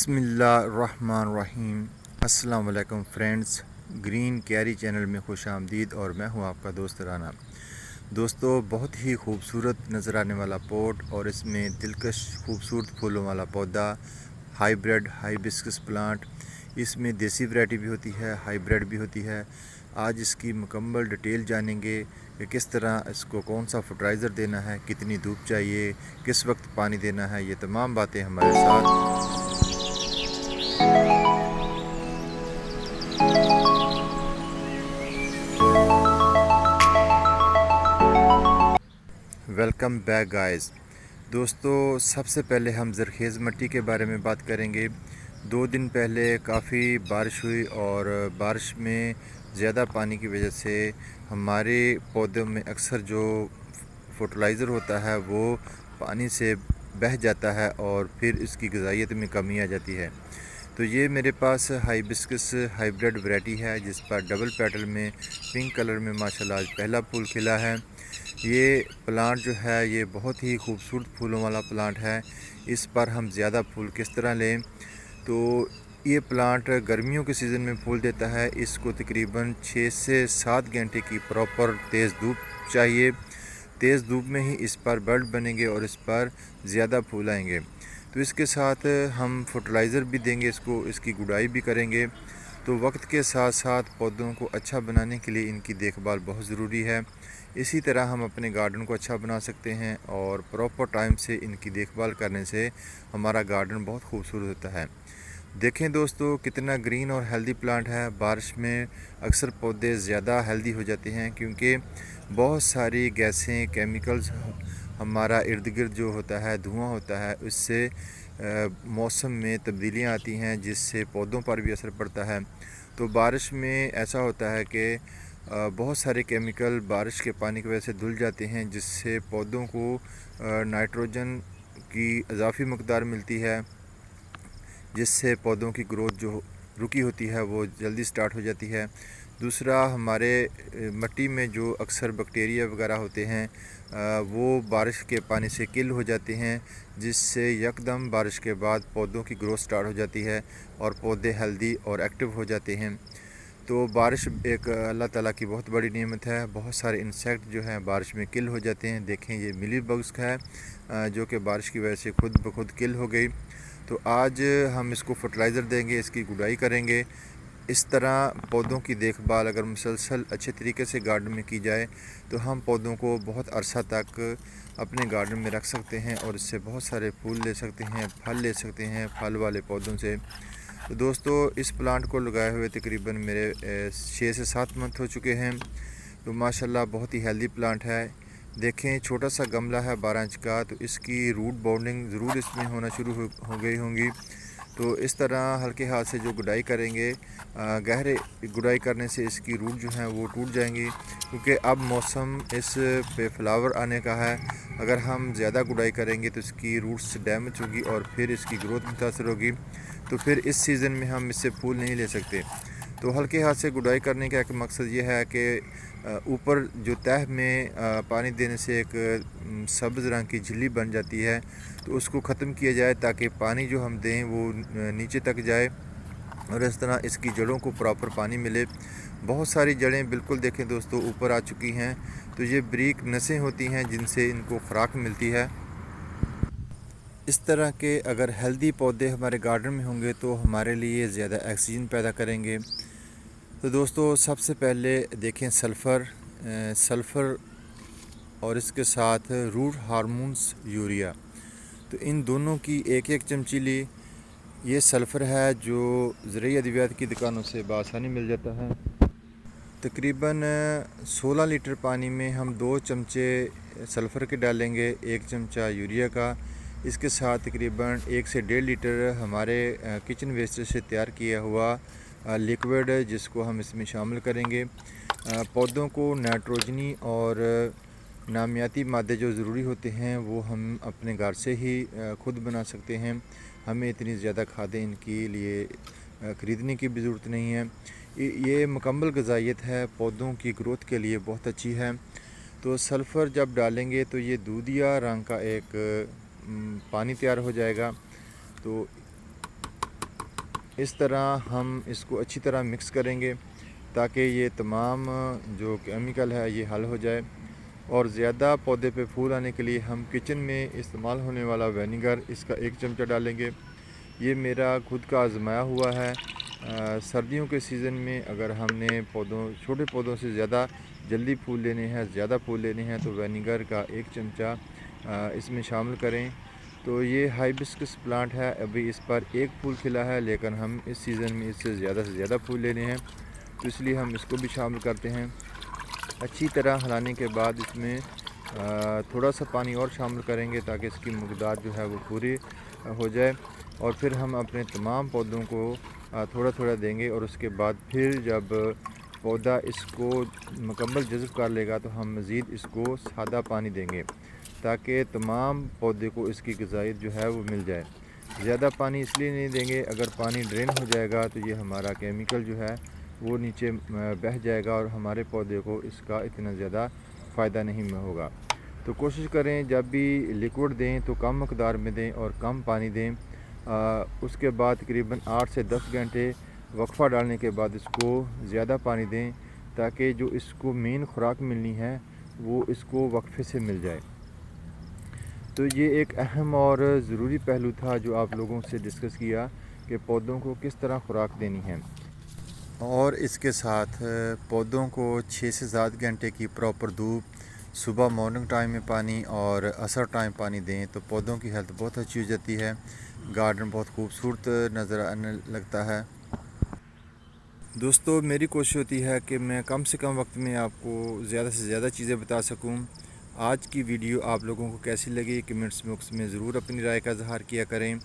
बिस्मिल्लाहिर्रहमानिर्रहीम। अस्सलाम वालेकुम फ्रेंड्स, ग्रीन कैरी चैनल में खुश आमदीद। और मैं हूं आपका दोस्त राना। दोस्तों, बहुत ही खूबसूरत नज़र आने वाला पॉट और इसमें दिलकश खूबसूरत फूलों वाला पौधा, हाइब्रिड हाइबिस्कस प्लांट। इसमें देसी वैरायटी भी होती है, हाइब्रिड भी होती है। आज इसकी मुकम्मल डिटेल जानेंगे कि किस तरह इसको कौन सा फर्टिलाइज़र देना है, कितनी धूप चाहिए, किस वक्त पानी देना है। ये तमाम बातें हमारे साथ। Welcome back guys. दोस्तों, सबसे पहले हम ज़रखेज़ मिट्टी के बारे में बात करेंगे। 2 दिन पहले काफ़ी बारिश हुई और बारिश में ज़्यादा पानी की वजह से हमारे पौधों में अक्सर जो फर्टिलाइज़र होता है वो पानी से बह जाता है और फिर इसकी ग़िज़ाइयत में कमी आ जाती है। तो ये मेरे पास हाइबिस्कस हाइब्रिड वैरायटी है जिस पर डबल पेटल में पिंक कलर में माशाल्लाह आज पहला फूल खिला है। ये प्लांट जो है ये बहुत ही खूबसूरत फूलों वाला प्लांट है। इस पर हम ज़्यादा फूल किस तरह लें, तो ये प्लांट गर्मियों के सीज़न में फूल देता है। इसको तकरीबन 6 से 7 घंटे की प्रॉपर तेज़ धूप चाहिए। तेज़ धूप में ही इस पर बल्ब बनेंगे और इस पर ज़्यादा फूल आएंगे। तो इसके साथ हम फर्टिलाइज़र भी देंगे, इसकी गुड़ाई भी करेंगे। तो वक्त के साथ साथ पौधों को अच्छा बनाने के लिए इनकी देखभाल बहुत ज़रूरी है। इसी तरह हम अपने गार्डन को अच्छा बना सकते हैं और प्रॉपर टाइम से इनकी देखभाल करने से हमारा गार्डन बहुत खूबसूरत होता है। देखें दोस्तों, कितना ग्रीन और हेल्दी प्लांट है। बारिश में अक्सर पौधे ज़्यादा हेल्दी हो जाते हैं क्योंकि बहुत सारी गैसें, केमिकल्स हमारा इर्द गिर्द जो होता है, धुआं होता है, उससे मौसम में तब्दीलियां आती हैं जिससे पौधों पर भी असर पड़ता है। तो बारिश में ऐसा होता है कि बहुत सारे केमिकल बारिश के पानी की वजह से धुल जाते हैं जिससे पौधों को नाइट्रोजन की इजाफी मकदार मिलती है, जिससे पौधों की ग्रोथ जो रुकी होती है वो जल्दी स्टार्ट हो जाती है। दूसरा, हमारे मिट्टी में जो अक्सर बैक्टीरिया वगैरह होते हैं वो बारिश के पानी से किल हो जाते हैं, जिससे यकदम बारिश के बाद पौधों की ग्रोथ स्टार्ट हो जाती है और पौधे हेल्दी और एक्टिव हो जाते हैं। तो बारिश एक अल्लाह ताला की बहुत बड़ी नेमत है। बहुत सारे इंसेक्ट जो हैं बारिश में किल हो जाते हैं। देखें, ये मिली बग्स है जो कि बारिश की वजह से खुद ब खुद किल हो गई। तो आज हम इसको फर्टिलाइज़र देंगे, इसकी गुड़ाई करेंगे। इस तरह पौधों की देखभाल अगर मुसलसल अच्छे तरीके से गार्डन में की जाए तो हम पौधों को बहुत अरसा तक अपने गार्डन में रख सकते हैं और इससे बहुत सारे फूल ले सकते हैं, फल ले सकते हैं फल वाले पौधों से। तो दोस्तों, इस प्लांट को लगाए हुए तकरीबन मेरे 6 से 7 मंथ हो चुके हैं। तो माशाल्लाह बहुत ही हेल्दी प्लांट है। देखें, छोटा सा गमला है 12 इंच का, तो इसकी रूट बाउंडिंग ज़रूर इसमें होना शुरू हो गई होंगी। तो इस तरह हल्के हाथ से जो गुडाई करेंगे, गहरे गुडाई करने से इसकी रूट जो हैं वो टूट जाएंगी क्योंकि अब मौसम इस पे फ्लावर आने का है। अगर हम ज़्यादा गुडाई करेंगे तो इसकी रूट्स डैमेज होगी और फिर इसकी ग्रोथ मुतासर होगी। तो फिर इस सीज़न में हम इससे फूल नहीं ले सकते। तो हल्के हाथ से गुडाई करने का एक मकसद ये है कि ऊपर जो तह में पानी देने से एक सब्ज़ रंग की झिल्ली बन जाती है, तो उसको ख़त्म किया जाए ताकि पानी जो हम दें वो नीचे तक जाए और इस तरह इसकी जड़ों को प्रॉपर पानी मिले। बहुत सारी जड़ें बिल्कुल देखें दोस्तों ऊपर आ चुकी हैं। तो ये ब्रीक नसें होती हैं जिनसे इनको खुराक मिलती है। इस तरह के अगर हेल्दी पौधे हमारे गार्डन में होंगे तो हमारे लिए ज़्यादा ऑक्सीजन पैदा करेंगे। तो दोस्तों, सबसे पहले देखें सल्फ़र और इसके साथ रूट हार्मोन्स यूरिया, तो इन दोनों की एक एक चमची ली। ये सल्फ़र है जो ज़रूरी अद्वियात की दुकानों से बआसानी मिल जाता है। तकरीबन 16 लीटर पानी में हम 2 चमचे सल्फ़र के डालेंगे, 1 चमचा यूरिया का। इसके साथ तकरीबन 1 से 1.5 लीटर हमारे किचन वेस्ट से तैयार किया हुआ लिक्विड जिसको हम इसमें शामिल करेंगे। पौधों को नाइट्रोजनी और नामियाती मादे जो ज़रूरी होते हैं वो हम अपने घर से ही ख़ुद बना सकते हैं। हमें इतनी ज़्यादा खादें इनके लिए ख़रीदने की भी ज़रूरत नहीं है। ये मुकम्मल ग़िज़ाइयत है, पौधों की ग्रोथ के लिए बहुत अच्छी है। तो सल्फ़र जब डालेंगे तो ये दूधिया रंग का एक पानी तैयार हो जाएगा। तो इस तरह हम इसको अच्छी तरह मिक्स करेंगे ताकि ये तमाम जो केमिकल है ये हल हो जाए। और ज़्यादा पौधे पे फूल आने के लिए हम किचन में इस्तेमाल होने वाला विनेगर इसका 1 चमचा डालेंगे। ये मेरा खुद का आजमाया हुआ है। सर्दियों के सीज़न में अगर हमने छोटे पौधों से ज़्यादा जल्दी फूल लेने हैं, ज़्यादा फूल लेने हैं, तो विनेगर का 1 चमचा इसमें शामिल करें। तो ये हाइबिस्कस प्लांट है, अभी इस पर 1 फूल खिला है, लेकिन हम इस सीज़न में इससे ज़्यादा फूल लेने हैं, तो इसलिए हम इसको भी शामिल करते हैं। अच्छी तरह हिलाने के बाद इसमें थोड़ा सा पानी और शामिल करेंगे ताकि इसकी मकदार जो है वो पूरी हो जाए। और फिर हम अपने तमाम पौधों को थोड़ा थोड़ा देंगे, और उसके बाद फिर जब पौधा इसको मुकम्मल जज़्ब कर लेगा तो हम मज़ीद इसको सादा पानी देंगे ताकि तमाम पौधे को इसकी ग़िज़ाइयत जो है वो मिल जाए। ज़्यादा पानी इसलिए नहीं देंगे, अगर पानी ड्रेन हो जाएगा तो ये हमारा केमिकल जो है वो नीचे बह जाएगा और हमारे पौधे को इसका इतना ज़्यादा फ़ायदा नहीं होगा। तो कोशिश करें जब भी लिक्विड दें तो कम मकदार में दें और कम पानी दें। उसके बाद तकरीबन 8 से 10 घंटे वक्फ़ा डालने के बाद इसको ज़्यादा पानी दें ताकि जो इसको मेन खुराक मिलनी है वो इसको वक्फ़े से मिल जाए। तो ये एक अहम और ज़रूरी पहलू था जो आप लोगों से डिस्कस किया कि पौधों को किस तरह खुराक देनी है। और इसके साथ पौधों को 6 से 7 घंटे की प्रॉपर धूप, सुबह मॉर्निंग टाइम में पानी और असर टाइम पानी दें तो पौधों की हेल्थ बहुत अच्छी हो जाती है। गार्डन बहुत खूबसूरत नज़र आने लगता है। दोस्तों, मेरी कोशिश होती है कि मैं कम से कम वक्त में आपको ज़्यादा से ज़्यादा चीज़ें बता सकूं। आज की वीडियो आप लोगों को कैसी लगी कमेंट्स बॉक्स में ज़रूर अपनी राय का इज़हार किया करें।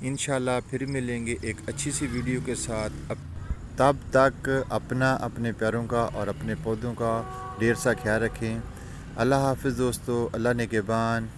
इंशाल्लाह फिर मिलेंगे एक अच्छी सी वीडियो के साथ। तब तक अपना, अपने प्यारों का और अपने पौधों का ढेर सा ख्याल रखें। अल्लाह हाफ़िज़ दोस्तों, अल्लाह निगहबान।